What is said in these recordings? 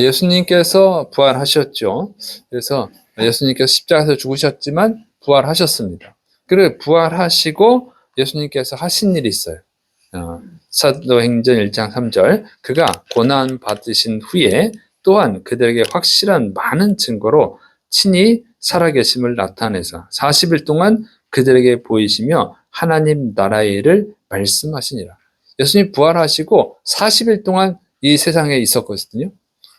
예수님께서 부활하셨죠. 그래서 예수님께서 십자가에서 죽으셨지만 부활하셨습니다. 그리고 부활하시고 예수님께서 하신 일이 있어요. 사도행전 1장 3절 그가 고난 받으신 후에 또한 그들에게 확실한 많은 증거로 친히 살아계심을 나타내사 40일 동안 그들에게 보이시며 하나님 나라의 일을 말씀하시니라. 예수님 부활하시고 40일 동안 이 세상에 있었거든요.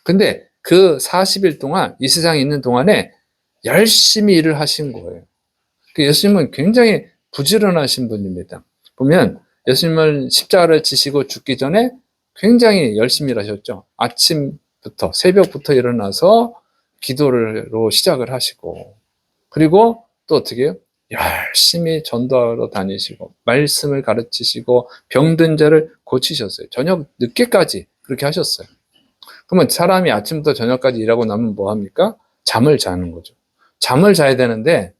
근데 그 40일 동안 이 세상에 있는 동안에 열심히 일을 하신 거예요. 예수님은 굉장히 부지런하신 분입니다. 보면 예수님은 십자가를 지시고 죽기 전에 굉장히 열심히 일하셨죠. 아침부터 새벽부터 일어나서 기도로 시작을 하시고 그리고 또 어떻게 해요? 열심히 전도하러 다니시고 말씀을 가르치시고 병든 자를 고치셨어요. 저녁 늦게까지 그렇게 하셨어요. 그러면 사람이 아침부터 저녁까지 일하고 나면 뭐 합니까? 잠을 자는 거죠. 잠을 자야 되는데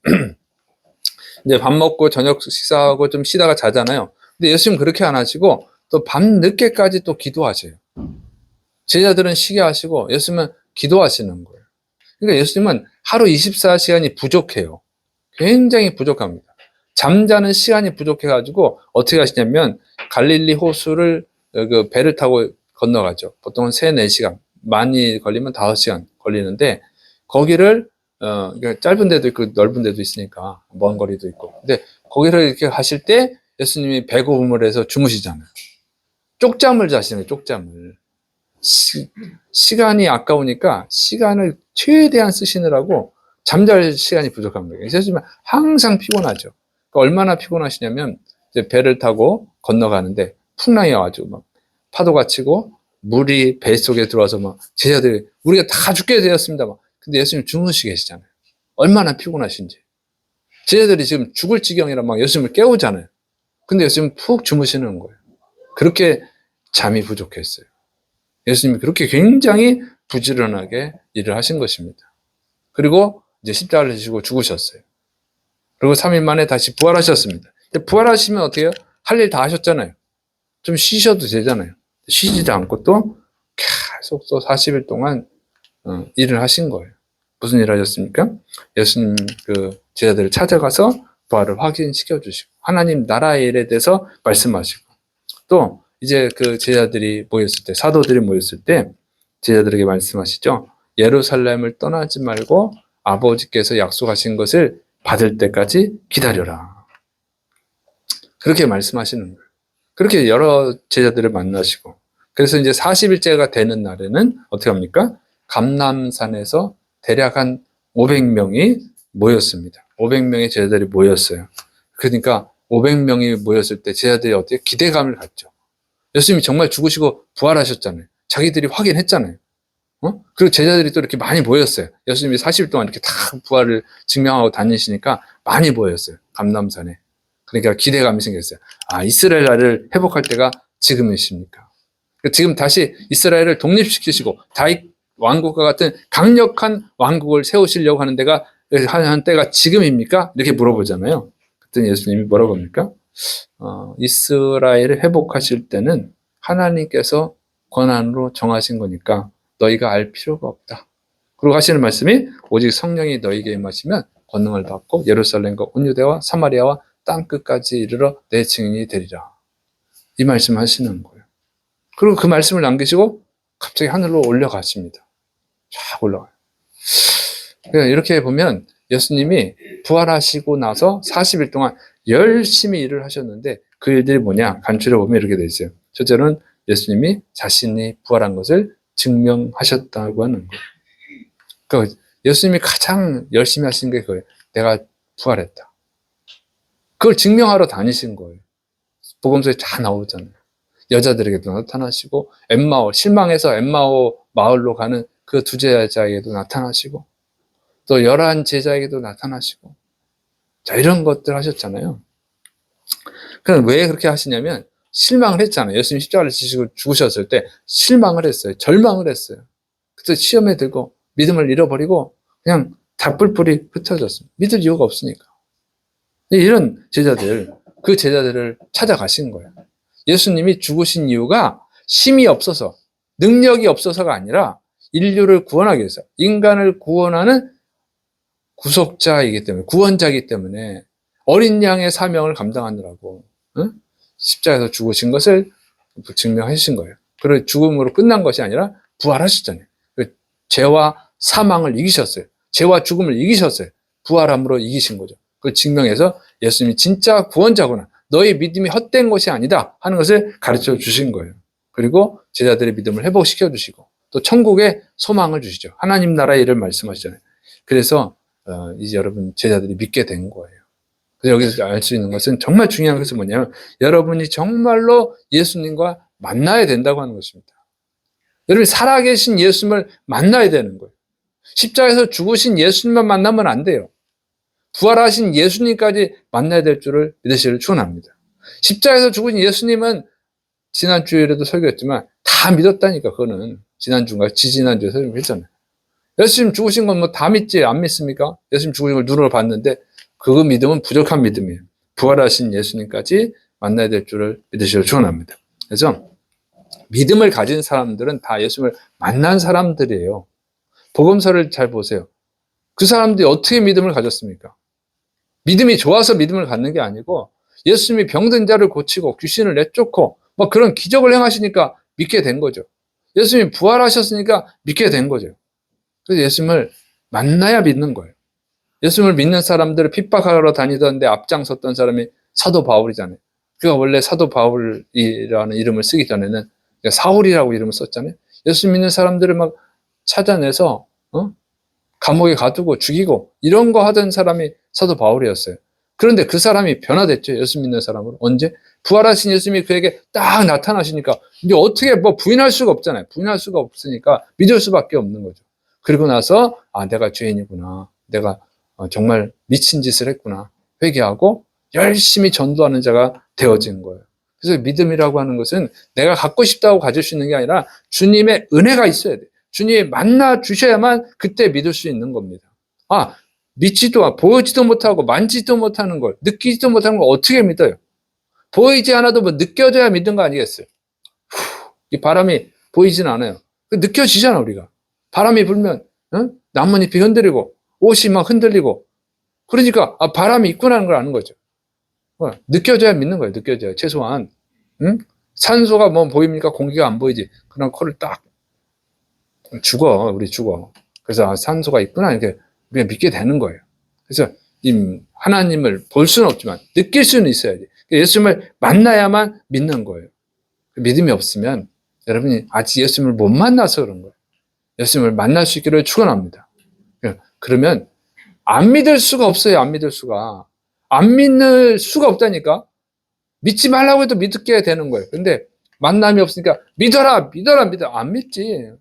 이제 밥 먹고 저녁 식사하고 좀 쉬다가 자잖아요. 근데 예수님 그렇게 안 하시고 또 밤 늦게까지 또 기도하세요. 제자들은 쉬게 하시고 예수님은 기도하시는 거예요. 그러니까 예수님은 하루 24시간이 부족해요. 굉장히 부족합니다. 잠자는 시간이 부족해가지고 어떻게 하시냐면 갈릴리 호수를 그 배를 타고 건너가죠. 보통은 3, 4시간, 많이 걸리면 5시간 걸리는데 거기를 그러니까 짧은 데도 있고 넓은 데도 있으니까 먼 거리도 있고. 근데 거기를 이렇게 가실 때 예수님이 배고픔을 해서 주무시잖아요. 쪽잠을 자시는 거예요. 쪽잠을. 시간이 아까우니까 시간을 최대한 쓰시느라고 잠잘 시간이 부족한 거예요. 예수님은 항상 피곤하죠. 그러니까 얼마나 피곤하시냐면 이제 배를 타고 건너가는데 풍랑이 와가지고 막 파도가 치고 물이 배 속에 들어와서 막 제자들이 우리가 다 죽게 되었습니다. 막. 근데 예수님 주무시게 계시잖아요. 얼마나 피곤하신지. 제자들이 지금 죽을 지경이라 막 예수님을 깨우잖아요. 근데 예수님은 푹 주무시는 거예요. 그렇게 잠이 부족했어요. 예수님이 그렇게 굉장히 부지런하게 일을 하신 것입니다. 그리고 이제 십자가를 지시고 죽으셨어요. 그리고 3일 만에 다시 부활하셨습니다. 부활하시면 어떻게 해요? 할 일 다 하셨잖아요. 좀 쉬셔도 되잖아요. 쉬지도 않고 또 계속 또 40일 동안 일을 하신 거예요. 무슨 일 하셨습니까? 예수님 그 제자들을 찾아가서 부활을 확인시켜 주시고 하나님 나라의 일에 대해서 말씀하시고 또 이제 그 제자들이 모였을 때 사도들이 모였을 때 제자들에게 말씀하시죠. 예루살렘을 떠나지 말고 아버지께서 약속하신 것을 받을 때까지 기다려라. 그렇게 말씀하시는 거예요. 그렇게 여러 제자들을 만나시고 그래서 이제 40일째가 되는 날에는 어떻게 합니까? 감람산에서 대략 한 500명이 모였습니다. 500명의 제자들이 모였어요. 그러니까 500명이 모였을 때 제자들이 어떻게 기대감을 갖죠. 예수님이 정말 죽으시고 부활하셨잖아요. 자기들이 확인했잖아요. 그리고 제자들이 또 이렇게 많이 모였어요. 예수님이 40일 동안 이렇게 다 부활을 증명하고 다니시니까 많이 모였어요. 감람산에. 그러니까 기대감이 생겼어요. 이스라엘 나라를 회복할 때가 지금이십니까? 지금 다시 이스라엘을 독립시키시고 다윗 왕국과 같은 강력한 왕국을 세우시려고 하는 데가 한 때가 지금입니까? 이렇게 물어보잖아요. 그랬더니 예수님이 뭐라고 합니까? 이스라엘을 회복하실 때는 하나님께서 권한으로 정하신 거니까 너희가 알 필요가 없다. 그리고 하시는 말씀이 오직 성령이 너희에게 임하시면 권능을 받고 예루살렘과 온 유대와 사마리아와 땅 끝까지 이르러 내 증인이 되리라. 이 말씀 하시는 거예요. 그리고 그 말씀을 남기시고 갑자기 하늘로 올라가십니다. 쫙 올라가요. 이렇게 보면 예수님이 부활하시고 나서 40일 동안 열심히 일을 하셨는데 그 일들이 뭐냐? 간추려 보면 이렇게 되어 있어요. 첫째는 예수님이 자신이 부활한 것을 증명하셨다고 하는 거예요. 그러니까 예수님이 가장 열심히 하신 게 그거예요. 내가 부활했다. 그걸 증명하러 다니신 거예요. 복음서에 다 나오잖아요. 여자들에게도 나타나시고 실망해서 엠마오 마을로 가는 그 2제자에게도 나타나시고 또 11 제자에게도 나타나시고 자 이런 것들 하셨잖아요. 그럼 왜 그렇게 하시냐면 실망을 했잖아요. 예수님 십자가를 지시고 죽으셨을 때 실망을 했어요. 절망을 했어요. 그래서 시험에 들고 믿음을 잃어버리고 그냥 다 뿔뿔이 흩어졌습니다. 믿을 이유가 없으니까. 이런 제자들, 그 제자들을 찾아가신 거예요. 예수님이 죽으신 이유가 힘이 없어서, 능력이 없어서가 아니라 인류를 구원하기 위해서, 인간을 구원하는 구속자이기 때문에, 구원자이기 때문에 어린 양의 사명을 감당하느라고 십자가에서 죽으신 것을 증명해 주신 거예요. 그리고 죽음으로 끝난 것이 아니라 부활하셨잖아요. 죄와 사망을 이기셨어요. 죄와 죽음을 이기셨어요. 부활함으로 이기신 거죠. 그걸 증명해서 예수님이 진짜 구원자구나, 너의 믿음이 헛된 것이 아니다 하는 것을 가르쳐 주신 거예요. 그리고 제자들의 믿음을 회복시켜 주시고 또 천국의 소망을 주시죠. 하나님 나라의 일을 말씀하시잖아요. 그래서 이제 여러분 제자들이 믿게 된 거예요. 그래서 여기서 알 수 있는 것은, 정말 중요한 것은 뭐냐면 여러분이 정말로 예수님과 만나야 된다고 하는 것입니다. 여러분이 살아계신 예수님을 만나야 되는 거예요. 십자가에서 죽으신 예수님만 만나면 안 돼요. 부활하신 예수님까지 만나야 될 줄을 믿으시기를 축원합니다. 십자가에서 죽으신 예수님은 지난 주일에도 설교했지만 다 믿었다니까. 그거는 지난주인가 지지난주에 설교했잖아요. 예수님 죽으신 건 뭐 다 믿지 안 믿습니까? 예수님 죽으신 걸 눈으로 봤는데 그 믿음은 부족한 믿음이에요. 부활하신 예수님까지 만나야 될 줄을 믿으시기를 축원합니다. 그래서 믿음을 가진 사람들은 다 예수님을 만난 사람들이에요. 복음서를 잘 보세요. 그 사람들이 어떻게 믿음을 가졌습니까? 믿음이 좋아서 믿음을 갖는 게 아니고 예수님이 병든 자를 고치고 귀신을 내쫓고 뭐 그런 기적을 행하시니까 믿게 된 거죠. 예수님이 부활하셨으니까 믿게 된 거죠. 그래서 예수님을 만나야 믿는 거예요. 예수님을 믿는 사람들을 핍박하러 다니던데 앞장섰던 사람이 사도 바울이잖아요. 그가 원래 사도 바울이라는 이름을 쓰기 전에는 사울이라고 이름을 썼잖아요. 예수 믿는 사람들을 막 찾아내서 감옥에 가두고 죽이고 이런 거 하던 사람이 사도 바울이었어요. 그런데 그 사람이 변화됐죠. 예수 믿는 사람으로. 언제? 부활하신 예수님이 그에게 딱 나타나시니까 이제 어떻게 뭐 부인할 수가 없잖아요. 부인할 수가 없으니까 믿을 수밖에 없는 거죠. 그리고 나서 내가 죄인이구나, 내가 정말 미친 짓을 했구나 회개하고 열심히 전도하는 자가 되어진 거예요. 그래서 믿음이라고 하는 것은 내가 갖고 싶다고 가질 수 있는 게 아니라 주님의 은혜가 있어야 돼요. 주님이 만나 주셔야만 그때 믿을 수 있는 겁니다. 믿지도 보이지도 못하고 만지지도 못하는 걸, 느끼지도 못하는 걸 어떻게 믿어요? 보이지 않아도 뭐 느껴져야 믿는 거 아니겠어요? 이 바람이 보이진 않아요. 느껴지잖아. 우리가 바람이 불면 나뭇잎이 흔들리고 옷이 막 흔들리고, 그러니까 바람이 있구나는 걸 아는 거죠. 느껴져야 믿는 거예요. 느껴져야. 최소한 산소가 뭐 보입니까? 공기가 안 보이지. 그럼 코를 딱 죽어. 우리 죽어. 그래서 산소가 있구나 이렇게 우리가 믿게 되는 거예요. 그래서 이 하나님을 볼 수는 없지만 느낄 수는 있어야지. 예수님을 만나야만 믿는 거예요. 믿음이 없으면 여러분이 아직 예수님을 못 만나서 그런 거예요. 예수님을 만날 수 있기를 축원합니다. 그러면 안 믿을 수가 없어요. 안 믿을 수가. 안 믿을 수가 없다니까. 믿지 말라고 해도 믿게 되는 거예요. 근데 만남이 없으니까 믿어라, 믿어라, 믿어. 안 믿지.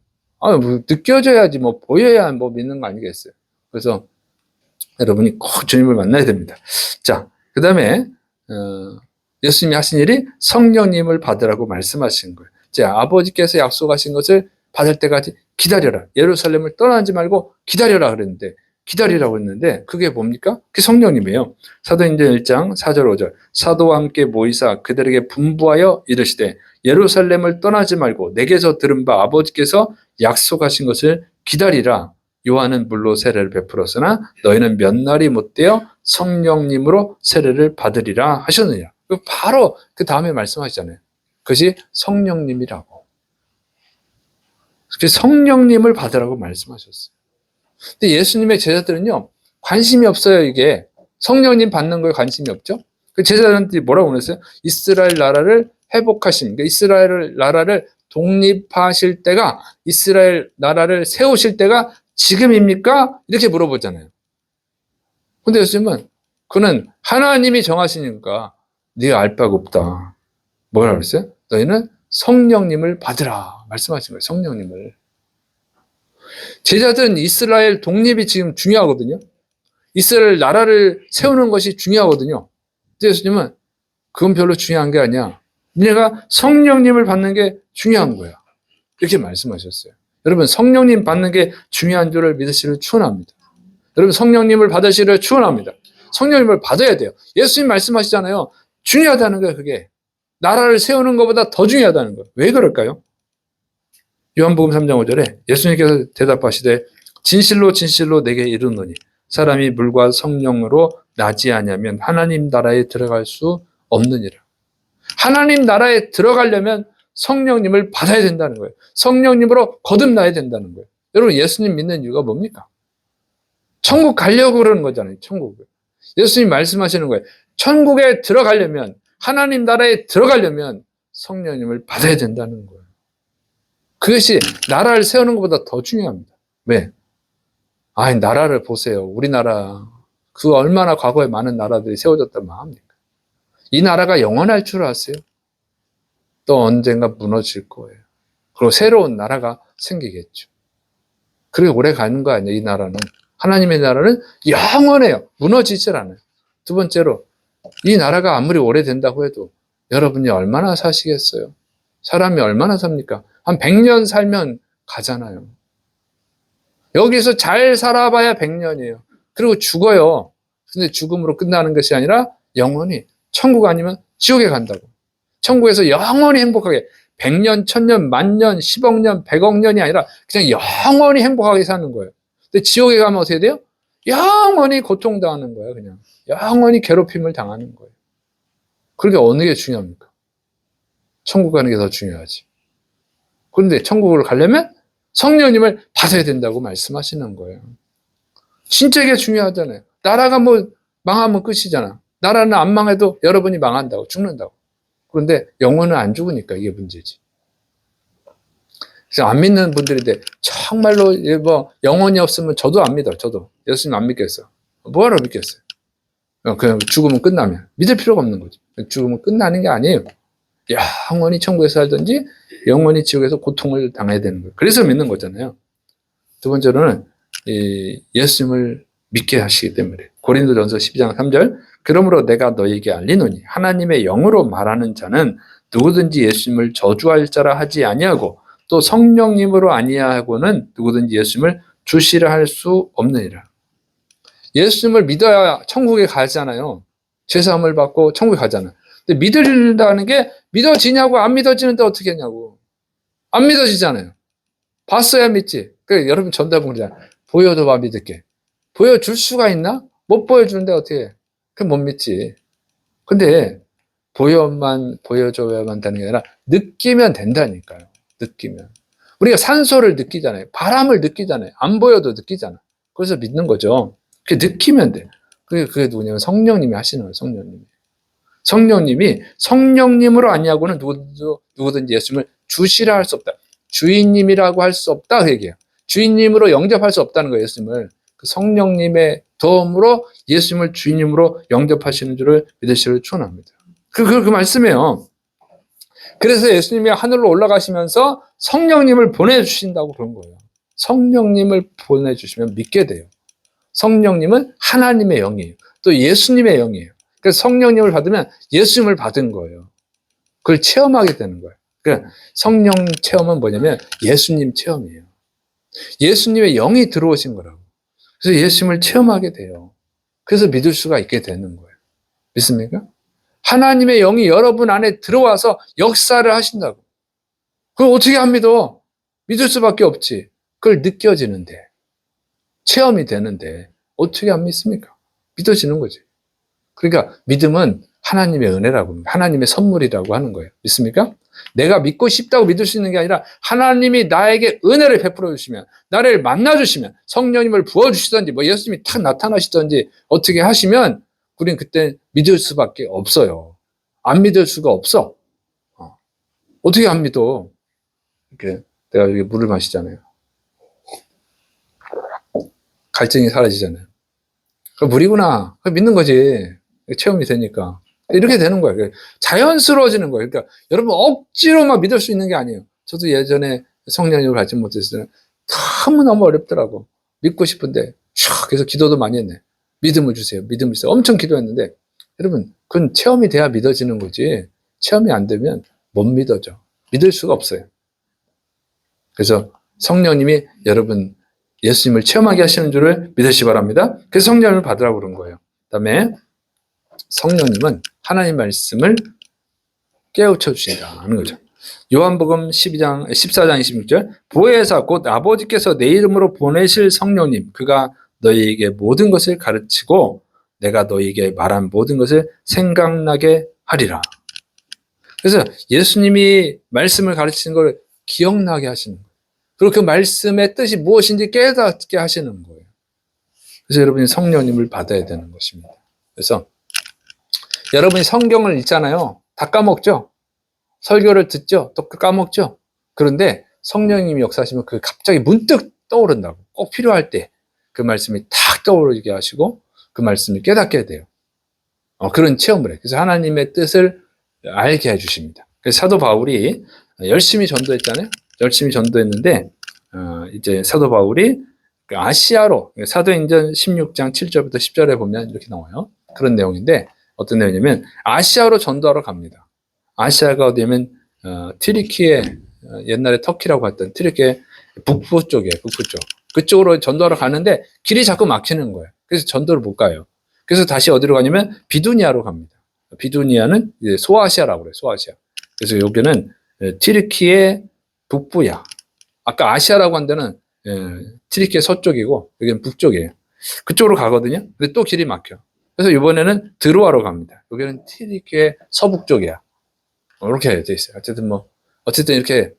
뭐 느껴져야지, 뭐 보여야 뭐 믿는 거 아니겠어요. 그래서 여러분이 꼭 주님을 만나야 됩니다. 자, 그 다음에 예수님이 하신 일이 성령님을 받으라고 말씀하신 거예요. 자, 아버지께서 약속하신 것을 받을 때까지 기다려라. 예루살렘을 떠나지 말고 기다려라 그랬는데, 기다리라고 했는데 그게 뭡니까? 그게 성령님이에요. 사도행전 1장 4절 5절 사도와 함께 모이사 그들에게 분부하여 이르시되 예루살렘을 떠나지 말고 내게서 들은 바 아버지께서 약속하신 것을 기다리라. 요한은 물로 세례를 베풀었으나 너희는 몇 날이 못되어 성령님으로 세례를 받으리라 하셨느냐. 바로 그 다음에 말씀하시잖아요. 그것이 성령님이라고. 성령님을 받으라고 말씀하셨어요. 근데 예수님의 제자들은요, 관심이 없어요. 이게 성령님 받는 거에 관심이 없죠. 그 제자들한테 뭐라고 그랬어요? 이스라엘 나라를 회복하신, 그러니까 이스라엘 나라를 독립하실 때가, 이스라엘 나라를 세우실 때가 지금입니까? 이렇게 물어보잖아요. 근데 예수님은 그는 하나님이 정하시니까 네가 알 바가 없다. 뭐라고 그랬어요? 너희는 성령님을 받으라 말씀하신 거예요. 성령님을. 제자들은 이스라엘 독립이 지금 중요하거든요. 이스라엘 나라를 세우는 것이 중요하거든요. 근데 예수님은 그건 별로 중요한 게 아니야. 네가 성령님을 받는 게 중요한 거야. 이렇게 말씀하셨어요. 여러분, 성령님 받는 게 중요한 줄을 믿으시기를 축원합니다. 여러분, 성령님을 받으시기를 축원합니다. 성령님을 받아야 돼요. 예수님 말씀하시잖아요. 중요하다는 거예요. 그게 나라를 세우는 것보다 더 중요하다는 거예요. 왜 그럴까요? 요한복음 3장 5절에 예수님께서 대답하시되 진실로 진실로 내게 이르노니 사람이 물과 성령으로 나지 아니하면 하나님 나라에 들어갈 수 없느니라. 하나님 나라에 들어가려면 성령님을 받아야 된다는 거예요. 성령님으로 거듭나야 된다는 거예요. 여러분 예수님 믿는 이유가 뭡니까? 천국 가려고 그러는 거잖아요. 천국을. 예수님 말씀하시는 거예요. 천국에 들어가려면 하나님 나라에 들어가려면 성령님을 받아야 된다는 거예요. 그것이 나라를 세우는 것보다 더 중요합니다. 왜? 나라를 보세요. 우리나라 그 얼마나 과거에 많은 나라들이 세워졌단 말입니까? 이 나라가 영원할 줄 아세요? 또 언젠가 무너질 거예요. 그리고 새로운 나라가 생기겠죠. 그렇게 오래 가는 거 아니에요. 이 나라는. 하나님의 나라는 영원해요. 무너지질 않아요. 두 번째로 이 나라가 아무리 오래된다고 해도 여러분이 얼마나 사시겠어요? 사람이 얼마나 삽니까? 한 100년 살면 가잖아요. 여기서 잘 살아봐야 100년이에요. 그리고 죽어요. 근데 죽음으로 끝나는 것이 아니라 영원히 천국 아니면 지옥에 간다고. 천국에서 영원히 행복하게 100년, 1000년, 10,000년, 10억 년, 100억 년이 아니라 그냥 영원히 행복하게 사는 거예요. 근데 지옥에 가면 어떻게 돼요? 영원히 고통당하는 거예요. 그냥 영원히 괴롭힘을 당하는 거예요. 그러니까 어느 게 중요합니까? 천국 가는 게 더 중요하지. 그런데 천국을 가려면 성령님을 받아야 된다고 말씀하시는 거예요. 진짜 이게 중요하잖아요. 나라가 뭐 망하면 끝이잖아. 나라는 안 망해도 여러분이 망한다고, 죽는다고. 그런데 영혼은 안 죽으니까 이게 문제지. 그래서 안 믿는 분들인데 정말로 뭐 영혼이 없으면 저도 안 믿어요. 저도 예수님 안 믿겠어요. 뭐하러 믿겠어요? 그냥 죽으면 끝나면 믿을 필요가 없는 거죠. 죽으면 끝나는 게 아니에요. 영원히 천국에서 살든지 영원히 지옥에서 고통을 당해야 되는 거예요. 그래서 믿는 거잖아요. 두 번째로는 예수님을 믿게 하시기 때문에 고린도전서 12장 3절 그러므로 내가 너에게 알리노니 하나님의 영으로 말하는 자는 누구든지 예수님을 저주할 자라 하지 아니하고 또 성령님으로 아니하고는 누구든지 예수님을 주시라 할 수 없느니라. 예수님을 믿어야 천국에 가잖아요. 죄사함을 받고 천국에 가잖아요. 근데 믿는다는 게 믿어지냐고 안 믿어지는데 어떻게 했냐고. 안 믿어지잖아요. 봤어야 믿지. 그러니까 여러분 전달본 거잖아요. 보여도 봐 믿을게. 보여줄 수가 있나? 못 보여주는데 어떻게 해? 그럼 못 믿지. 근데 보여줘야만 되는 게 아니라 느끼면 된다니까요. 느끼면. 우리가 산소를 느끼잖아요. 바람을 느끼잖아요. 안 보여도 느끼잖아. 그래서 믿는 거죠. 그게 느끼면 돼. 그게 누구냐면 성령님이 하시는 거예요. 성령님이 성령님으로 아니하고는 누구든지 예수님을 주시라 할 수 없다. 주인님이라고 할 수 없다. 그 얘기예요. 주인님으로 영접할 수 없다는 거예요. 예수님을. 그 성령님의 도움으로 예수님을 주인님으로 영접하시는 줄을 믿으시기를 축원합니다. 그 말씀이에요. 그래서 예수님이 하늘로 올라가시면서 성령님을 보내주신다고 그런 거예요. 성령님을 보내주시면 믿게 돼요. 성령님은 하나님의 영이에요. 또 예수님의 영이에요. 그래서 성령님을 받으면 예수님을 받은 거예요. 그걸 체험하게 되는 거예요. 그러니까 성령 체험은 뭐냐면 예수님 체험이에요. 예수님의 영이 들어오신 거라고. 그래서 예수님을 체험하게 돼요. 그래서 믿을 수가 있게 되는 거예요. 믿습니까? 하나님의 영이 여러분 안에 들어와서 역사를 하신다고. 그걸 어떻게 안 믿어? 믿을 수밖에 없지. 그걸 느껴지는데, 체험이 되는데 어떻게 안 믿습니까? 믿어지는 거지. 그러니까 믿음은 하나님의 은혜라고 합니다. 하나님의 선물이라고 하는 거예요. 믿습니까? 내가 믿고 싶다고 믿을 수 있는 게 아니라 하나님이 나에게 은혜를 베풀어 주시면, 나를 만나 주시면, 성령님을 부어 주시든지 뭐 예수님이 탁 나타나시든지 어떻게 하시면 우리는 그때 믿을 수밖에 없어요. 안 믿을 수가 없어. 어떻게 안 믿어? 이렇게 내가 여기 물을 마시잖아요. 갈증이 사라지잖아요. 물이구나. 믿는 거지. 체험이 되니까. 이렇게 되는 거예요. 자연스러워지는 거예요. 그러니까 여러분 억지로 막 믿을 수 있는 게 아니에요. 저도 예전에 성령님을 받지 못했을 때는 너무너무 어렵더라고. 믿고 싶은데 그래서 기도도 많이 했네. 믿음을 주세요. 믿음을 주세요. 엄청 기도했는데 여러분 그건 체험이 돼야 믿어지는 거지. 체험이 안 되면 못 믿어져. 믿을 수가 없어요. 그래서 성령님이 여러분 예수님을 체험하게 하시는 줄을 믿으시기 바랍니다. 그래서 성령을 받으라고 그런 거예요. 그 다음에 성령님은 하나님 말씀을 깨우쳐 주신다는 거죠. 요한복음 14장 26절 보혜사 곧 아버지께서 내 이름으로 보내실 성령님 그가 너희에게 모든 것을 가르치고 내가 너희에게 말한 모든 것을 생각나게 하리라. 그래서 예수님이 말씀을 가르치는 걸 기억나게 하시는 거예요. 그리고 그 말씀의 뜻이 무엇인지 깨닫게 하시는 거예요. 그래서 여러분이 성령님을 받아야 되는 것입니다. 그래서 여러분이 성경을 읽잖아요. 다 까먹죠? 설교를 듣죠? 또 까먹죠? 그런데 성령님이 역사하시면 그 갑자기 문득 떠오른다고. 꼭 필요할 때 그 말씀이 탁 떠오르게 하시고 그 말씀을 깨닫게 돼요. 그런 체험을 해요. 그래서 하나님의 뜻을 알게 해주십니다. 그래서 사도 바울이 열심히 전도했잖아요. 열심히 전도했는데 이제 사도 바울이 아시아로 사도행전 16장 7절부터 10절에 보면 이렇게 나와요. 그런 내용인데 어떤 내용이냐면 아시아로 전도하러 갑니다. 아시아가 어디냐면 튀르키예 옛날에 터키라고 했던 튀르키예 북부 쪽이에요. 북부 쪽. 그쪽으로 전도하러 가는데 길이 자꾸 막히는 거예요. 그래서 전도를 못 가요. 그래서 다시 어디로 가냐면 비두니아로 갑니다. 비두니아는 이제 소아시아라고 그래요. 소아시아. 그래서 여기는 튀르키예 북부야. 아까 아시아라고 한 데는 튀르키예 서쪽이고 여기는 북쪽이에요. 그쪽으로 가거든요. 근데 또 길이 막혀. 그래서 이번에는 드로아로 갑니다. 여기는 튀르키예 서북쪽이야. 이렇게 돼 있어요. 어쨌든 이렇게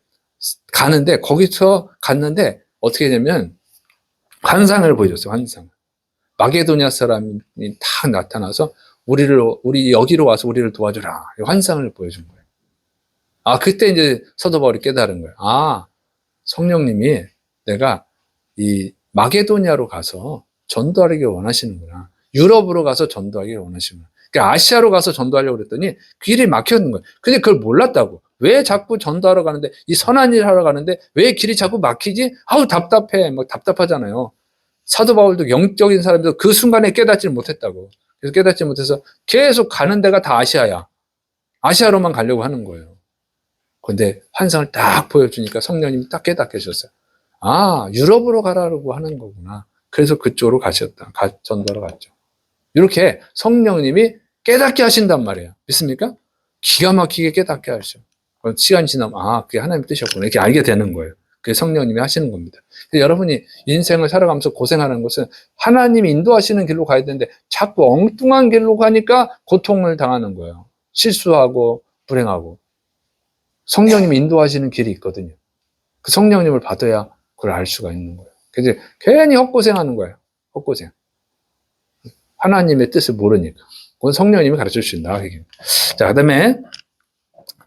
가는데 거기서 갔는데 어떻게 되냐면 환상을 보여줬어요. 환상. 마게도냐 사람이 딱 나타나서 우리 여기로 와서 우리를 도와주라. 환상을 보여준 거예요. 그때 이제 사도 바울이 깨달은 거예요. 성령님이 내가 이 마게도냐로 가서 전도하기 원하시는구나. 유럽으로 가서 전도하기 원하시는구나. 그러니까 아시아로 가서 전도하려고 그랬더니 길이 막혔는 거예요. 근데 그걸 몰랐다고. 왜 자꾸 전도하러 가는데, 이 선한 일 하러 가는데 왜 길이 자꾸 막히지? 답답해. 답답하잖아요. 사도 바울도 영적인 사람도 그 순간에 깨닫지를 못했다고. 그래서 깨닫지 못해서 계속 가는 데가 다 아시아야. 아시아로만 가려고 하는 거예요. 근데 환상을 딱 보여주니까 성령님이 딱 깨닫게 하셨어요. 유럽으로 가라고 하는 거구나. 그래서 그쪽으로 전도하러 갔죠. 이렇게 성령님이 깨닫게 하신단 말이에요. 믿습니까? 기가 막히게 깨닫게 하셔. 시간이 지나면 그게 하나님의 뜻이었구나. 이렇게 알게 되는 거예요. 그게 성령님이 하시는 겁니다. 여러분이 인생을 살아가면서 고생하는 것은 하나님이 인도하시는 길로 가야 되는데 자꾸 엉뚱한 길로 가니까 고통을 당하는 거예요. 실수하고 불행하고. 성령님이 인도하시는 길이 있거든요. 그 성령님을 받아야 그걸 알 수가 있는 거예요. 그래서 괜히 헛고생하는 거예요. 헛고생. 하나님의 뜻을 모르니까. 그건 성령님이 가르쳐 주신다. 자, 그 다음에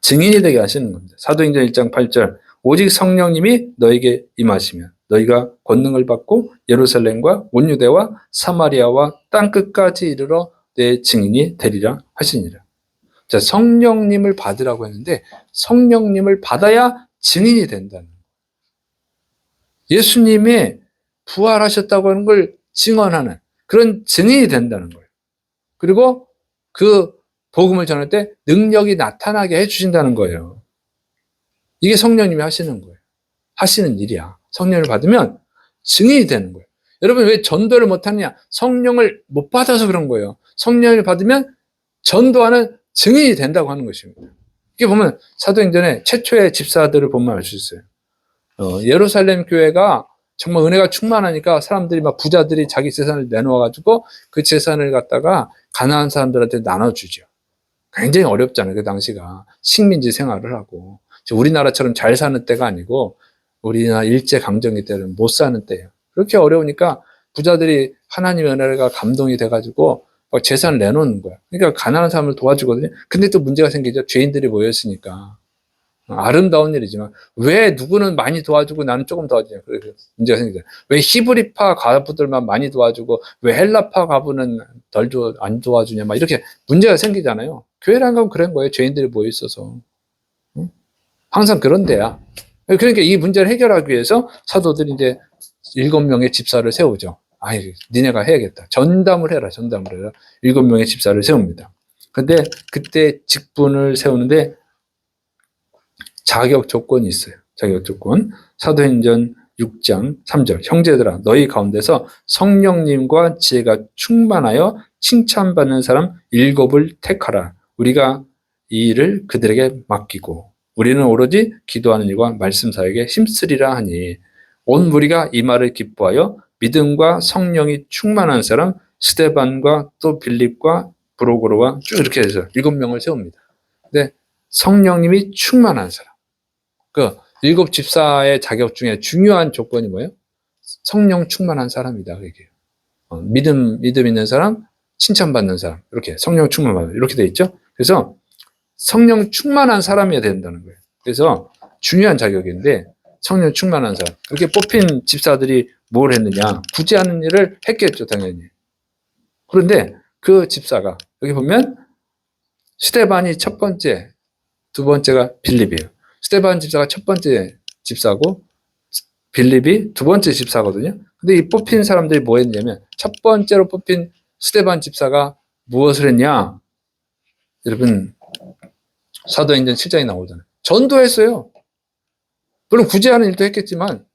증인이 되게 하시는 겁니다. 사도행전 1장 8절 오직 성령님이 너에게 임하시면 너희가 권능을 받고 예루살렘과 온 유대와 사마리아와 땅끝까지 이르러 내 증인이 되리라 하시니라. 자, 성령님을 받으라고 했는데 성령님을 받아야 증인이 된다는 거예요. 예수님이 부활하셨다고 하는 걸 증언하는 그런 증인이 된다는 거예요. 그리고 그 복음을 전할 때 능력이 나타나게 해주신다는 거예요. 이게 성령님이 하시는 거예요. 하시는 일이야. 성령을 받으면 증인이 되는 거예요. 여러분 왜 전도를 못하느냐? 성령을 못 받아서 그런 거예요. 성령을 받으면 전도하는 증인이 된다고 하는 것입니다. 이게 보면 사도행전에 최초의 집사들을 보면 알 수 있어요. 예루살렘 교회가 정말 은혜가 충만하니까 사람들이 부자들이 자기 재산을 내놓아가지고 그 재산을 갖다가 가난한 사람들한테 나눠주죠. 굉장히 어렵잖아요. 그 당시가 식민지 생활을 하고 우리나라처럼 잘 사는 때가 아니고 우리나라 일제강점기 때는 못 사는 때예요. 그렇게 어려우니까 부자들이 하나님의 은혜가 감동이 돼가지고 재산을 내놓는 거야. 그러니까 가난한 사람을 도와주거든요. 근데 또 문제가 생기죠. 죄인들이 모였으니까. 아름다운 일이지만 왜 누구는 많이 도와주고 나는 조금 도와주냐. 그래서 문제가 생기죠. 왜 히브리파 과부들만 많이 도와주고 왜 헬라파 과부는 안 도와주냐. 이렇게 문제가 생기잖아요. 교회란 건 그런 거예요. 죄인들이 모여 있어서. 항상 그런 데야. 그러니까 이 문제를 해결하기 위해서 사도들이 이제 7명의 집사를 세우죠. 니네가 해야겠다. 전담을 해라. 7명의 집사를 세웁니다. 근데 그때 직분을 세우는데 자격 조건이 있어요. 자격 조건. 사도행전 6장 3절. 형제들아 너희 가운데서 성령님과 지혜가 충만하여 칭찬받는 사람 7을 택하라. 우리가 이 일을 그들에게 맡기고. 우리는 오로지 기도하는 일과 말씀 사역에 힘쓰리라 하니 온 무리가 이 말을 기뻐하여 믿음과 성령이 충만한 사람 스데반과 또 빌립과 브로고로와 쭉 이렇게 해서 7명을 세웁니다. 근데 성령님이 충만한 사람. 그 7 집사의 자격 중에 중요한 조건이 뭐예요? 성령 충만한 사람이다. 이게 믿음 있는 사람, 칭찬받는 사람, 이렇게 성령 충만한 이렇게 돼 있죠. 그래서 성령 충만한 사람이어야 된다는 거예요. 그래서 중요한 자격인데 성령 충만한 사람. 그렇게 뽑힌 집사들이 뭘 했느냐? 구제하는 일을 했겠죠, 당연히. 그런데 그 집사가 여기 보면 스데반이 첫 번째, 두 번째가 빌립이에요. 스데반 집사가 첫 번째 집사고 빌립이 두 번째 집사거든요. 근데 이 뽑힌 사람들이 뭐 했냐면 첫 번째로 뽑힌 스데반 집사가 무엇을 했냐? 여러분 사도행전 7장에 나오잖아요. 전도했어요. 물론 구제하는 일도 했겠지만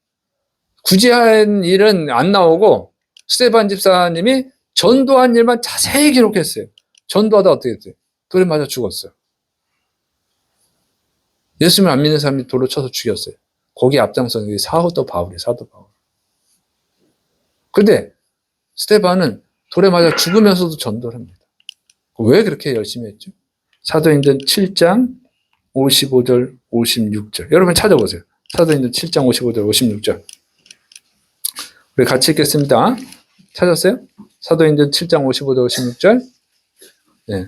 구제한 일은 안 나오고 스데반 집사님이 전도한 일만 자세히 기록했어요. 전도하다 어떻게 됐어요? 돌에 맞아 죽었어요. 예수님을 안 믿는 사람이 돌로 쳐서 죽였어요. 거기 앞장선 게 사도 바울이에요. 사도 바울. 그런데 스데반은 돌에 맞아 죽으면서도 전도를 합니다. 왜 그렇게 열심히 했죠? 사도행전 7장 55절 56절 여러분 찾아보세요. 사도행전 7장 55절 56절 우리 같이 읽겠습니다. 찾았어요? 사도행전 7장 55절 56절 네.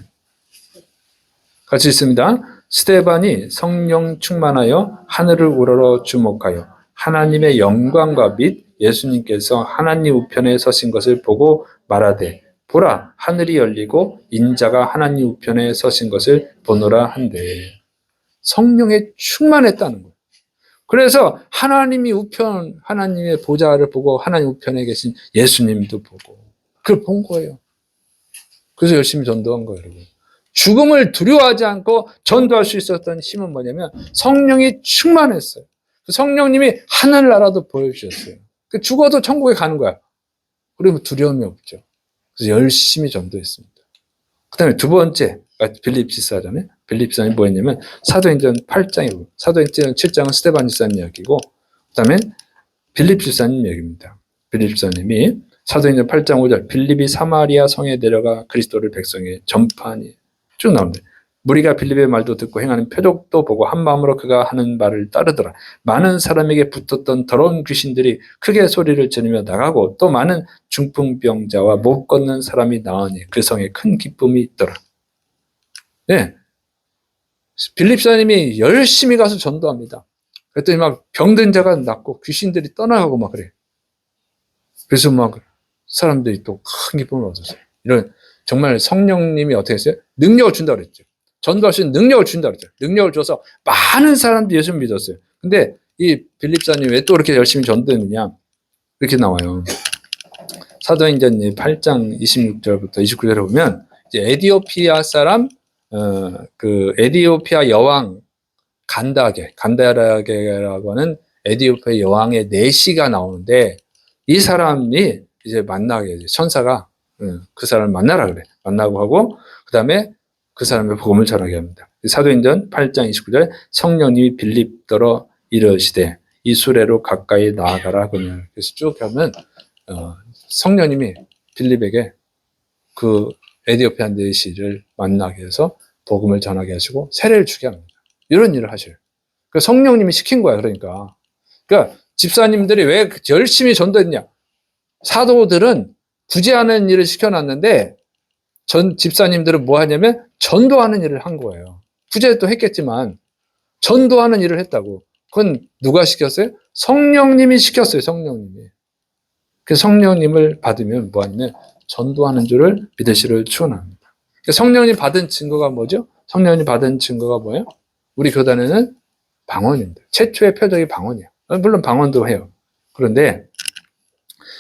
같이 읽습니다. 스데반이 성령 충만하여 하늘을 우러러 주목하여 하나님의 영광과 및 예수님께서 하나님 우편에 서신 것을 보고 말하되 보라 하늘이 열리고 인자가 하나님 우편에 서신 것을 보노라 한대. 성령에 충만했다는 거예요. 그래서 하나님이 우편, 하나님의 보좌를 보고 하나님 우편에 계신 예수님도 보고 그걸 본 거예요. 그래서 열심히 전도한 거예요, 여러분. 죽음을 두려워하지 않고 전도할 수 있었던 힘은 뭐냐면 성령이 충만했어요. 성령님이 하늘나라도 보여주셨어요. 죽어도 천국에 가는 거야. 그러면 두려움이 없죠. 그래서 열심히 전도했습니다. 그 다음에 두 번째, 빌립 집사잖아요. 빌립 집사님이 뭐 했냐면 사도행전 8장이고 사도행전 7장은 스데반 집사님 이야기고 그 다음에 빌립 집사님 이야기입니다. 빌립 집사님이 사도행전 8장 5절 빌립이 사마리아 성에 내려가 그리스도를 백성에 전파하니 쭉 나옵니다. 무리가 빌립의 말도 듣고 행하는 표적도 보고 한 마음으로 그가 하는 말을 따르더라. 많은 사람에게 붙었던 더러운 귀신들이 크게 소리를 지르며 나가고 또 많은 중풍병자와 못 걷는 사람이 나으니 그 성에 큰 기쁨이 있더라. 네. 빌립 사님이 열심히 가서 전도합니다. 그랬더니 막 병든 자가 낫고 귀신들이 떠나가고 막 그래. 그래서 막 사람들이 또 큰 기쁨을 얻었어요. 이런 정말 성령님이 어떻게 했어요? 능력을 준다고 그랬죠. 전도할 수 있는 능력을 준다고 그랬죠. 능력을 줘서 많은 사람들이 예수를 믿었어요. 근데 이 빌립사님이 왜 또 이렇게 열심히 전도했느냐? 이렇게 나와요. 사도행전 8장 26절부터 29절에 보면 이제 에디오피아 사람 그 에디오피아 여왕 간다게라고 하는 에디오피아 여왕의 내시가 나오는데 이 사람이 이제 만나게 천사가 그 사람을 만나라 그래. 만나고 하고 그다음에 그 사람의 복음을 전하게 합니다. 사도행전 8장 29절 성령님이 빌립더러 이르시되 이 수레로 가까이 나아가라 그러면 그래서 쭉 하면 성령님이 빌립에게 그 에디오피아 내시를 만나게 해서 복음을 전하게 하시고 세례를 주게 합니다. 이런 일을 하셔요. 그 성령님이 시킨 거야. 그러니까 집사님들이 왜 열심히 전도했냐? 사도들은 구제하는 일을 시켜놨는데 집사님들은 뭐 하냐면 전도하는 일을 한 거예요. 구제도 했겠지만 전도하는 일을 했다고. 그건 누가 시켰어요? 성령님이 시켰어요. 성령님이. 그 성령님을 받으면 뭐 하냐면 전도하는 줄을 믿으시를 축원합니다. 성령님 받은 증거가 뭐죠? 성령님 받은 증거가 뭐예요? 우리 교단에는 방언입니다. 최초의 표적이 방언이에요. 물론 방언도 해요. 그런데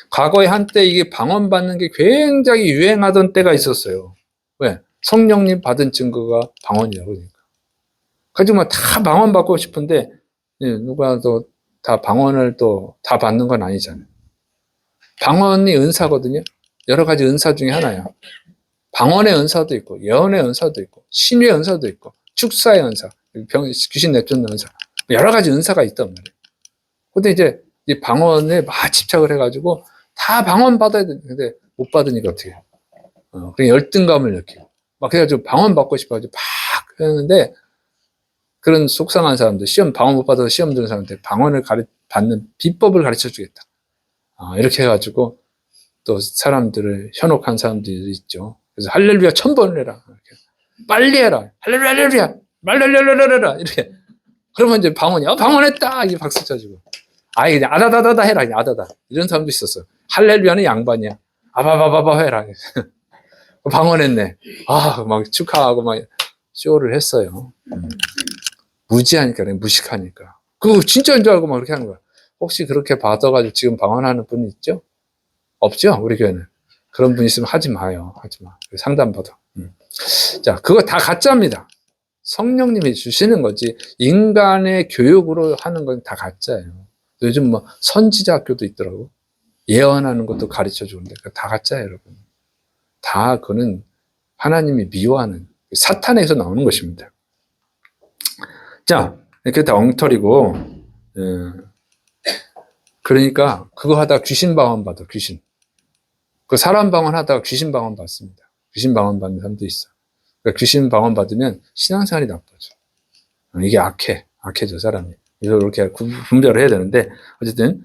과거에 한때 이게 방언 받는 게 굉장히 유행하던 때가 있었어요. 왜? 성령님 받은 증거가 방언이라고 그러니까. 하지만 다 방언 받고 싶은데 누가 또 다 방언을 또 다 받는 건 아니잖아요. 방언이 은사거든요. 여러 가지 은사 중에 하나야. 방언의 은사도 있고 예언의 은사도 있고 신유의 은사도 있고 축사의 은사. 귀신 내쫓는 은사. 여러 가지 은사가 있단 말이에요. 근데 이제 이 방언에 막 집착을 해가지고 다 방언 받아야 되는데 못 받으니까 어떻게 해요? 그냥 열등감을 느끼고. 막 그래가지고 방언 받고 싶어가지고 막 했는데 그런 속상한 사람들, 방언 못 받아서 시험 드는 사람한테 방언을 받는 비법을 가르쳐 주겠다. 이렇게 해가지고 또 사람들을 현혹한 사람들이 있죠. 그래서 할렐루야 1000번을 해라. 이렇게. 빨리 해라. 할렐루야, 할렐루야. 말랄랄랄랄라. 이렇게. 그러면 이제 방언이, 방언했다. 이게 박수 쳐주고. 그냥 아다다다다 해라. 그냥 아다다. 이런 사람도 있었어요. 할렐루야는 양반이야. 아바바바바 해라. 방언했네. 막 축하하고 막 쇼를 했어요. 무지하니까, 무식하니까. 그거 진짜인 줄 알고 막 그렇게 하는 거야. 혹시 그렇게 받아가지고 지금 방언하는 분이 있죠? 없죠? 우리 교회는. 그런 분 있으면 하지 마요. 하지 마. 상담받아. 자, 그거 다 가짜입니다. 성령님이 주시는 거지. 인간의 교육으로 하는 건 다 가짜예요. 요즘 뭐 선지자 학교도 있더라고. 예언하는 것도 가르쳐 주는데 다 가짜예요, 여러분. 다 그거는 하나님이 미워하는 사탄에서 나오는 것입니다. 자, 이렇게 다 엉터리고, 그러니까 그거 하다가 귀신 방언 받아, 귀신. 그 사람 방언 하다가 귀신 방언 받습니다. 귀신 방언 받는 사람도 있어. 그러니까 귀신 방언 받으면 신앙생활이 나빠져. 이게 악해져, 사람이. 이렇게 분별을 해야 되는데, 어쨌든,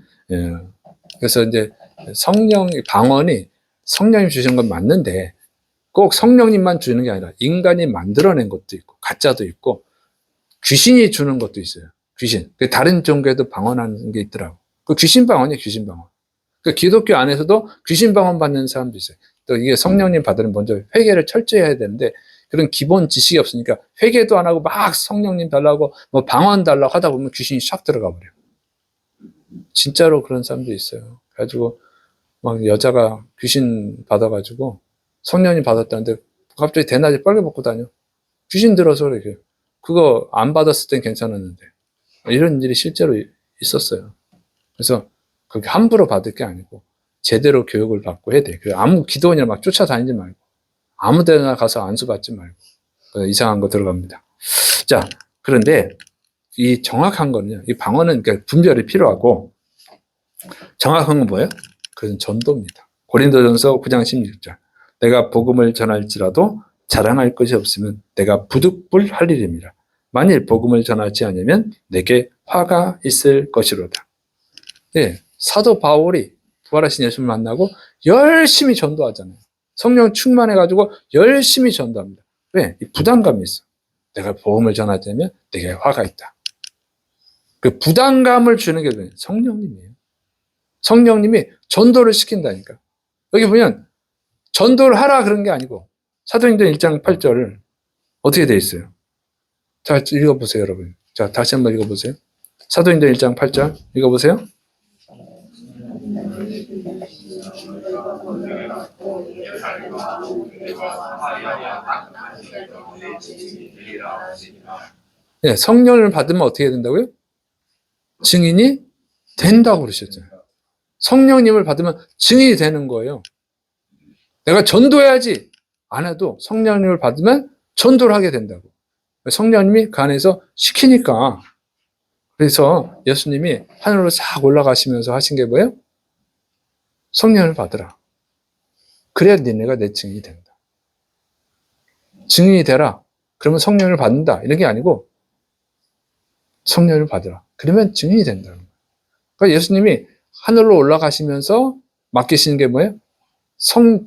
그래서 이제 방언이 성령님 주신 건 맞는데, 꼭 성령님만 주는 게 아니라 인간이 만들어낸 것도 있고, 가짜도 있고, 귀신이 주는 것도 있어요. 귀신. 다른 종교에도 방언하는 게 있더라고. 그 귀신 방언이에요, 귀신 방언. 그 기독교 안에서도 귀신 방언 받는 사람도 있어요. 또 이게 성령님 받으면 먼저 회개를 철저히 해야 되는데, 그런 기본 지식이 없으니까 회개도 안 하고 막 성령님 달라고 뭐 방언 달라고 하다 보면 귀신이 샥 들어가 버려요. 진짜로 그런 사람도 있어요. 그래가지고 막 여자가 귀신 받아가지고 성령님 받았다는데 갑자기 대낮에 빨개 벗고 다녀. 귀신 들어서 그래. 그거 안 받았을 땐 괜찮았는데. 이런 일이 실제로 있었어요. 그래서 그게 함부로 받을 게 아니고 제대로 교육을 받고 해야 돼. 아무 기도원이나 막 쫓아다니지 말고 아무 데나 가서 안수 받지 말고 이상한 거 들어갑니다. 자, 그런데 이 정확한 거는요. 이 방언은 그러니까 분별이 필요하고 정확한 건 뭐예요? 그건 전도입니다. 고린도전서 9장 16절. 내가 복음을 전할지라도 자랑할 것이 없으면 내가 부득불할 일입니다. 만일 복음을 전하지 않으면 내게 화가 있을 것이로다. 예, 사도 바울이 부활하신 예수를 만나고 열심히 전도하잖아요. 성령 충만해가지고 열심히 전도합니다. 왜? 이 부담감이 있어. 내가 복음을 전하자면 내게 화가 있다. 그 부담감을 주는 게 성령님이에요. 성령님이 전도를 시킨다니까. 여기 보면 전도를 하라 그런 게 아니고 사도행전 1장 8절 어떻게 돼 있어요? 자, 읽어보세요, 여러분. 자, 다시 한번 읽어보세요. 사도행전 1장 8절 읽어보세요. 네, 성령을 받으면 어떻게 된다고요? 증인이 된다고 그러셨잖아요. 성령님을 받으면 증인이 되는 거예요. 내가 전도해야지 안 해도 성령님을 받으면 전도를 하게 된다고. 성령님이 그 안에서 시키니까. 그래서 예수님이 하늘로 싹 올라가시면서 하신 게 뭐예요? 성령을 받으라. 그래야 니네가 내 증인이 된다. 증인이 되라. 그러면 성령을 받는다. 이런 게 아니고 성령을 받으라. 그러면 증인이 된다는 거예요. 그러니까 예수님이 하늘로 올라가시면서 맡기시는 게 뭐예요?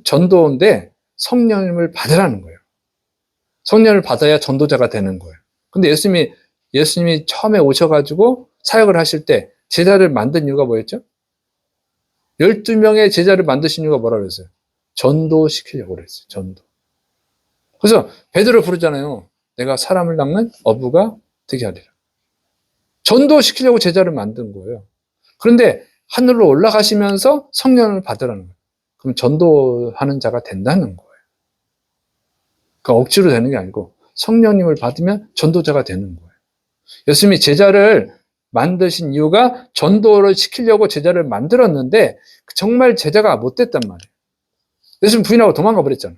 전도인데 성령님을 받으라는 거예요. 성령을 받아야 전도자가 되는 거예요. 근데 예수님이 처음에 오셔가지고 사역을 하실 때 제자를 만든 이유가 뭐였죠? 12명의 제자를 만드신 이유가 뭐라고 그랬어요? 전도시키려고 그랬어요. 전도. 그래서 베드로를 부르잖아요. 내가 사람을 낚는 어부가 되게 하리라. 전도시키려고 제자를 만든 거예요. 그런데 하늘로 올라가시면서 성령을 받으라는 거예요. 그럼 전도하는 자가 된다는 거예요. 그러니까 억지로 되는 게 아니고 성령님을 받으면 전도자가 되는 거예요. 예수님이 제자를 만드신 이유가 전도를 시키려고 제자를 만들었는데 정말 제자가 못 됐단 말이에요. 예수님 부인하고 도망가 버렸잖아요.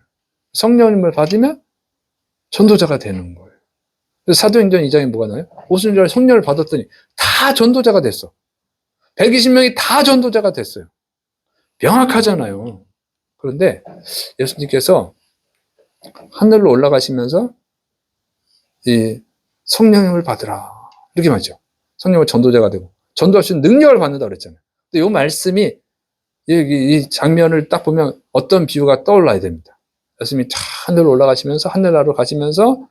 성령님을 받으면 전도자가 되는 거예요. 그래서 사도행전 2장에 뭐가 나요? 오순절에 성령을 받았더니 다 전도자가 됐어. 120명이 다 전도자가 됐어요. 명확하잖아요. 그런데 예수님께서 하늘로 올라가시면서 이 성령을 받으라 이렇게 말이죠. 성령을 전도자가 되고 전도할 수 있는 능력을 받는다 그랬잖아요. 근데 이 말씀이 이 장면을 딱 보면 어떤 비유가 떠올라야 됩니다. 예수님이 하늘로 올라가시면서 하늘나라로 가시면서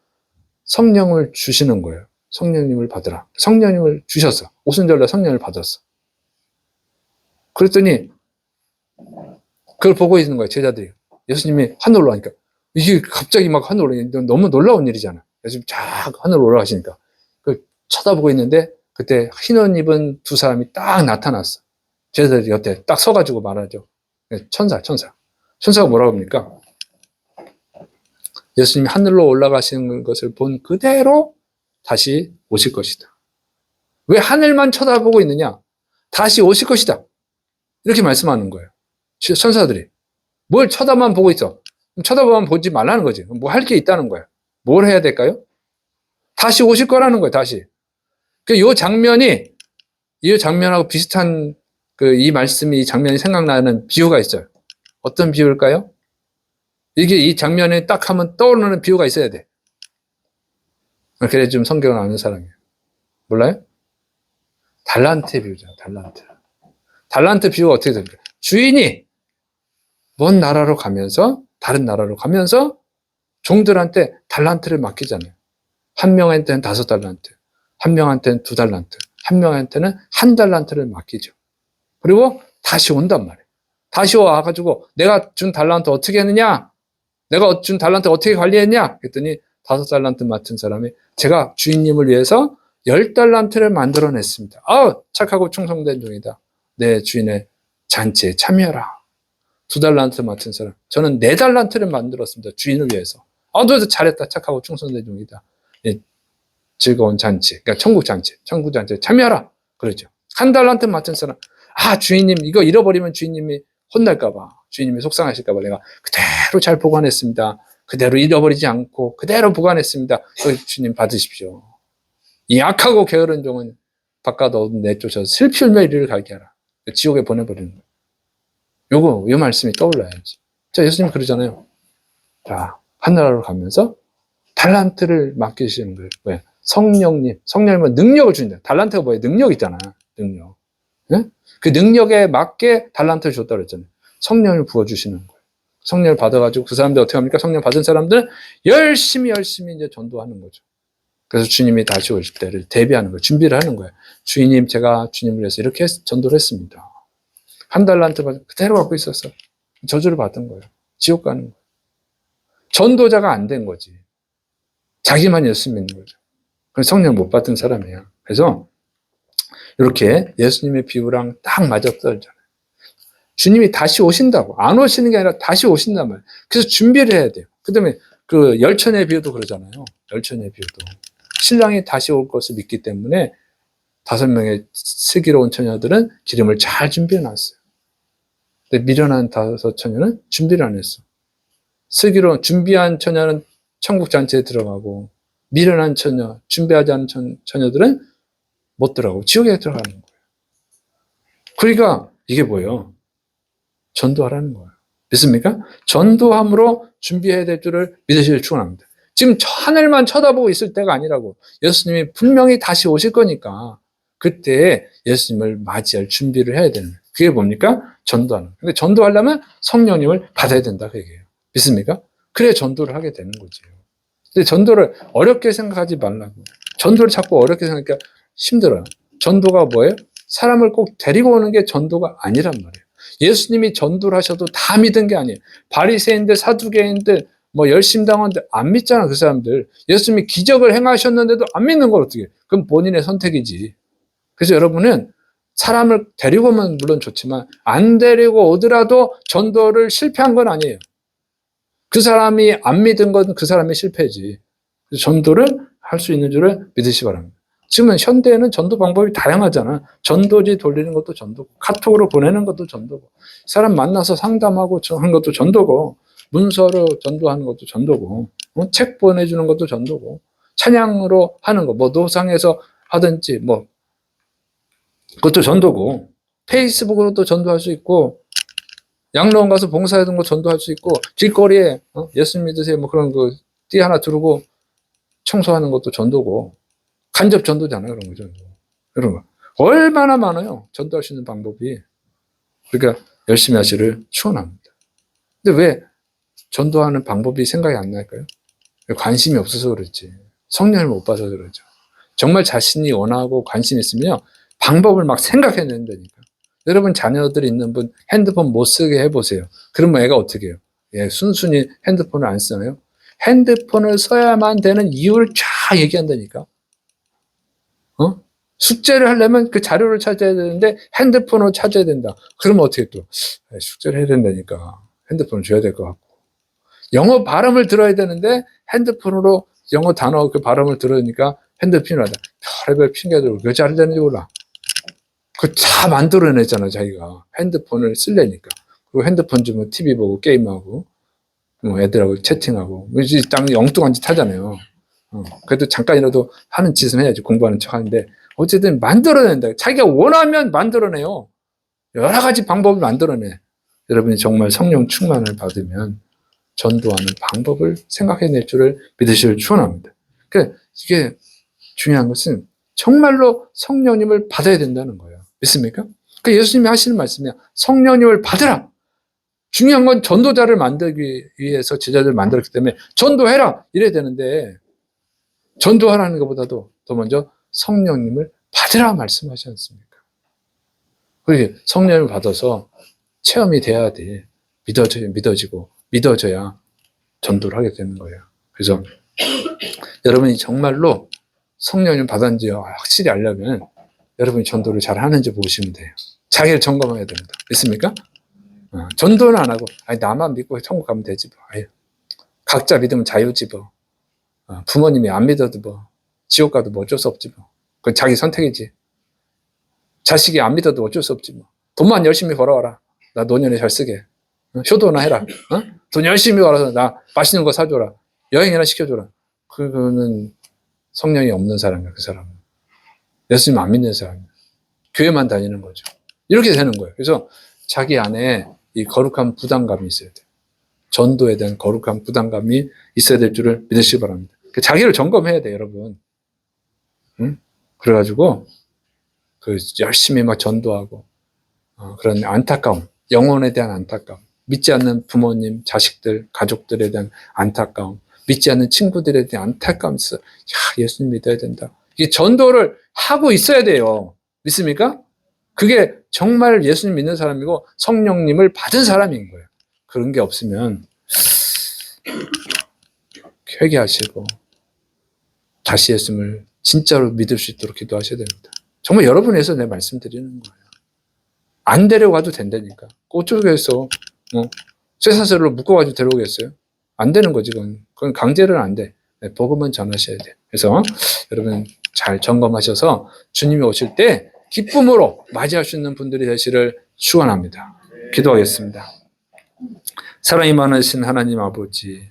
성령을 주시는 거예요. 성령님을 받으라. 성령님을 주셨어. 오순절날 성령을 받았어. 그랬더니 그걸 보고 있는 거예요. 제자들이. 예수님이 하늘로 올라가니까 이게 갑자기 막 하늘로 올라가니까 너무 놀라운 일이잖아. 예수님 쫙 하늘로 올라가시니까 그걸 쳐다보고 있는데 그때 흰 옷 입은 두 사람이 딱 나타났어. 제자들이 옆에 딱 서가지고 말하죠. 천사가 뭐라고 합니까? 예수님이 하늘로 올라가시는 것을 본 그대로 다시 오실 것이다. 왜 하늘만 쳐다보고 있느냐? 다시 오실 것이다. 이렇게 말씀하는 거예요. 천사들이. 뭘 쳐다만 보고 있어? 쳐다보면 보지 말라는 거지. 뭐 할 게 있다는 거야. 뭘 해야 될까요? 다시 오실 거라는 거예요, 다시. 이 장면하고 비슷한 이 말씀이, 이 장면이 생각나는 비유가 있어요. 어떤 비유일까요? 이게 이 장면에 딱 하면 떠오르는 비유가 있어야 돼. 그래 좀 성경을 아는 사람이에요. 몰라요? 달란트의 비유죠, 달란트. 달란트 비유가 어떻게 됩니까? 주인이 먼 나라로 가면서, 다른 나라로 가면서 종들한테 달란트를 맡기잖아요. 한 명한테는 5달란트, 한 명한테는 2달란트, 한 명한테는 1달란트를 맡기죠. 그리고 다시 온단 말이에요. 다시 와가지고 내가 준 달란트 어떻게 했느냐? 내가 준 달란트 어떻게 관리했냐? 그랬더니 5달란트 맡은 사람이 제가 주인님을 위해서 10달란트를 만들어냈습니다. 착하고 충성된 종이다. 내 주인의 잔치에 참여하라. 2달란트 맡은 사람, 저는 4달란트를 만들었습니다. 주인을 위해서. 너 잘했다. 착하고 충성된 종이다. 즐거운 잔치, 그러니까 천국 잔치에 참여하라. 그러죠. 1달란트 맡은 사람, 주인님 이거 잃어버리면 주인님이 혼날까봐, 주인님이 속상하실까봐 내가 그대로 잘 보관했습니다. 그대로 잃어버리지 않고 그대로 보관했습니다. 주님 받으십시오. 이 악하고 게으른 종은 바깥 어둠 내쫓아서 슬피 울며 이리를 가게 하라. 지옥에 보내버리는 거예요. 이 말씀이 떠올라야지. 자, 예수님 그러잖아요. 자, 하늘나라로 가면서 달란트를 맡기시는 거예요. 왜? 성령님은 능력을 주신다. 달란트가 뭐예요? 능력 있잖아. 능력. 네? 그 능력에 맞게 달란트를 줬다고 그랬잖아요. 성령을 부어주시는 거예요. 성령을 받아가지고 그 사람들 어떻게 합니까? 성령 받은 사람들은 열심히 이제 전도하는 거죠. 그래서 주님이 다시 오실 때를 대비하는 거예요. 준비를 하는 거예요. 주인님, 제가 주님을 위해서 이렇게 전도를 했습니다. 1달란트 그대로 갖고 있었어. 저주를 받은 거예요. 지옥 가는 거예요. 전도자가 안 된 거지. 자기만 예수 믿는 거죠. 그래서 성령 못 받은 사람이에요. 그래서 이렇게 예수님의 비유랑 딱 맞아떨잖아요. 주님이 다시 오신다고. 안 오시는 게 아니라 다시 오신단 말이에요. 그래서 준비를 해야 돼요. 그 다음에 그 열처녀의 비유도 그러잖아요. 열처녀의 비유도. 신랑이 다시 올 것을 믿기 때문에 5명의 슬기로운 처녀들은 기름을 잘 준비해 놨어요. 근데 미련한 5처녀는 준비를 안 했어. 슬기로운 준비한 처녀는 천국 잔치에 들어가고, 미련한 처녀, 준비하지 않은 처녀들은 못 들어가고 지옥에 들어가는 거예요. 그러니까 이게 뭐예요? 전도하라는 거예요. 믿습니까? 전도함으로 준비해야 될 줄을 믿으시길 축원합니다. 지금 하늘만 쳐다보고 있을 때가 아니라고. 예수님이 분명히 다시 오실 거니까 그때 예수님을 맞이할 준비를 해야 되는 거예요. 그게 뭡니까? 전도하는 거예요. 근데 전도하려면 성령님을 받아야 된다 그 얘기예요. 믿습니까? 그래 전도를 하게 되는 거죠. 근데 전도를 어렵게 생각하지 말라고. 전도를 자꾸 어렵게 생각하니까 힘들어요. 전도가 뭐예요? 사람을 꼭 데리고 오는 게 전도가 아니란 말이에요. 예수님이 전도를 하셔도 다 믿은 게 아니에요. 바리새인들, 사두개인들, 열심당원들 안 믿잖아, 그 사람들. 예수님이 기적을 행하셨는데도 안 믿는 걸 어떻게 해? 그럼 본인의 선택이지. 그래서 여러분은 사람을 데리고 오면 물론 좋지만 안 데리고 오더라도 전도를 실패한 건 아니에요. 그 사람이 안 믿은 건 그 사람의 실패지. 전도를 할 수 있는 줄을 믿으시기 바랍니다. 지금은 현대에는 전도 방법이 다양하잖아. 전도지 돌리는 것도 전도고, 카톡으로 보내는 것도 전도고, 사람 만나서 상담하고 하는 것도 전도고, 문서로 전도하는 것도 전도고, 책 보내주는 것도 전도고, 찬양으로 하는 거, 뭐 노상에서 하든지 뭐 그것도 전도고, 페이스북으로도 전도할 수 있고, 양로원 가서 봉사하던 거 전도할 수 있고, 길거리에 예수 믿으세요 뭐 그런 거 띠 하나 두르고 청소하는 것도 전도고, 간접 전도잖아요. 그런 거죠. 이런 거 얼마나 많아요. 전도할 수 있는 방법이. 그러니까 열심히 하시를 축원합니다. 근데 왜 전도하는 방법이 생각이 안 날까요? 관심이 없어서 그렇지. 성령을 못 봐서 그러죠. 정말 자신이 원하고 관심 있으면 방법을 막 생각해야 된다니까. 여러분 자녀들이 있는 분 핸드폰 못 쓰게 해보세요. 그러면 애가 어떻게 해요? 예, 순순히 핸드폰을 안 쓰나요? 핸드폰을 써야만 되는 이유를 쫙 얘기한다니까. 숙제를 하려면 그 자료를 찾아야 되는데 핸드폰을 찾아야 된다. 그러면 어떻게 또 숙제를 해야 된다니까. 핸드폰을 줘야 될 것 같고. 영어 발음을 들어야 되는데 핸드폰으로 영어 단어 그 발음을 들으니까 핸드폰 필요하다. 별의별 핑계대고 왜 잘되는지 몰라. 그거 다 만들어냈잖아, 자기가. 핸드폰을 쓰려니까. 그리고 핸드폰 주면 TV 보고 게임하고 뭐 애들하고 채팅하고 딱 엉뚱한 짓 하잖아요. 그래도 잠깐이라도 하는 짓은 해야지. 공부하는 척 하는데 어쨌든 만들어낸다. 자기가 원하면 만들어내요. 여러 가지 방법을 만들어내. 여러분이 정말 성령 충만을 받으면 전도하는 방법을 생각해낼 줄을 믿으시길 축원합니다. 그러니까 이게 중요한 것은 정말로 성령님을 받아야 된다는 거예요. 믿습니까? 그러니까 예수님이 하시는 말씀이야. 성령님을 받으라. 중요한 건 전도자를 만들기 위해서 제자들을 만들었기 때문에 전도해라 이래야 되는데, 전도하라는 것보다도 더 먼저 성령님을 받으라 말씀하지 않습니까? 그게 성령을 받아서 체험이 돼야 돼. 믿어지고 믿어져야 전도를 하게 되는 거예요. 그래서 여러분이 정말로 성령을 받았는지 확실히 알려면 여러분이 전도를 잘 하는지 보시면 돼요. 자기를 점검해야 됩니다. 믿습니까? 전도는 안 하고 나만 믿고 천국 가면 되지 뭐. 각자 믿으면 자유지 뭐. 부모님이 안 믿어도 뭐 지옥 가도 뭐 어쩔 수 없지 뭐. 그건 자기 선택이지. 자식이 안 믿어도 어쩔 수 없지 뭐. 돈만 열심히 벌어와라. 나 노년에 잘 쓰게. 효도나 해라. 돈 열심히 벌어서 나 맛있는 거 사줘라. 여행이나 시켜줘라. 그거는 성령이 없는 사람이야. 그 사람은. 예수님 안 믿는 사람이야. 교회만 다니는 거죠. 이렇게 되는 거예요. 그래서 자기 안에 이 거룩한 부담감이 있어야 돼요. 전도에 대한 거룩한 부담감이 있어야 될 줄을 믿으시기 바랍니다. 자기를 점검해야 돼요, 여러분. 그래가지고 열심히 막 전도하고 그런 안타까움, 영혼에 대한 안타까움, 믿지 않는 부모님, 자식들, 가족들에 대한 안타까움, 믿지 않는 친구들에 대한 안타까움이 있어요. 예수님 믿어야 된다. 이게 전도를 하고 있어야 돼요. 믿습니까? 그게 정말 예수님 믿는 사람이고 성령님을 받은 사람인 거예요. 그런 게 없으면 회개하시고 다시 예수님을 진짜로 믿을 수 있도록 기도하셔야 됩니다. 정말 여러분을 위해서 내 말씀드리는 거예요. 안 데려가도 된다니까. 어쩌겠어. 쇠사슬로 묶어가지고 데려오겠어요? 안 되는 거지. 그건 강제로는 안 돼. 복음은 전하셔야 돼. 그래서 여러분 잘 점검하셔서 주님이 오실 때 기쁨으로 맞이할 수 있는 분들이 되시를 축원합니다. 기도하겠습니다. 사랑이 많으신 하나님 아버지,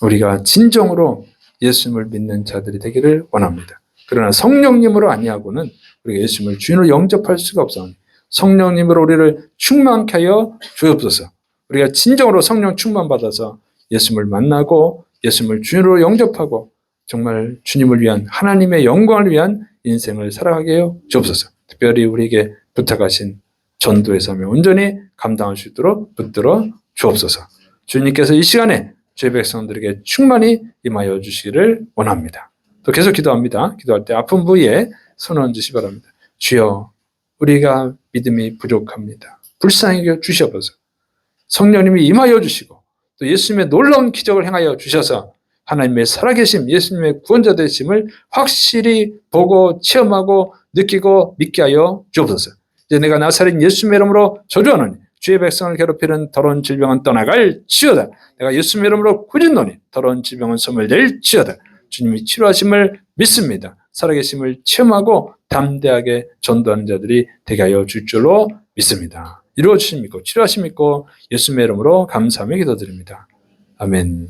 우리가 진정으로 예수님을 믿는 자들이 되기를 원합니다. 그러나 성령님으로 아니하고는 우리가 예수님을 주인으로 영접할 수가 없사오니 성령님으로 우리를 충만케 하여 주옵소서. 우리가 진정으로 성령 충만받아서 예수님을 만나고 예수님을 주인으로 영접하고 정말 주님을 위한 하나님의 영광을 위한 인생을 살아가게 하여 주옵소서. 특별히 우리에게 부탁하신 전도의 삶을 온전히 감당할 수 있도록 붙들어 주옵소서. 주님께서 이 시간에 주의 백성들에게 충만히 임하여 주시기를 원합니다. 또 계속 기도합니다. 기도할 때 아픈 부위에 손을 얹으시 바랍니다. 주여, 우리가 믿음이 부족합니다. 불쌍히 여겨 주시옵소서. 성령님이 임하여 주시고 또 예수님의 놀라운 기적을 행하여 주셔서 하나님의 살아계심, 예수님의 구원자 되심을 확실히 보고 체험하고 느끼고 믿게 하여 주옵소서. 이제 내가 나사렛 예수님의 이름으로 저주하노니 주의 백성을 괴롭히는 더러운 질병은 떠나갈 지어다. 내가 예수님의 이름으로 꾸짖노니 더러운 질병은 소멸될 지어다. 주님이 치료하심을 믿습니다. 살아계심을 체험하고 담대하게 전도하는 자들이 되게 하여 줄 줄로 믿습니다. 이루어주심 믿고 치료하심 믿고 예수님의 이름으로 감사하며 기도드립니다. 아멘.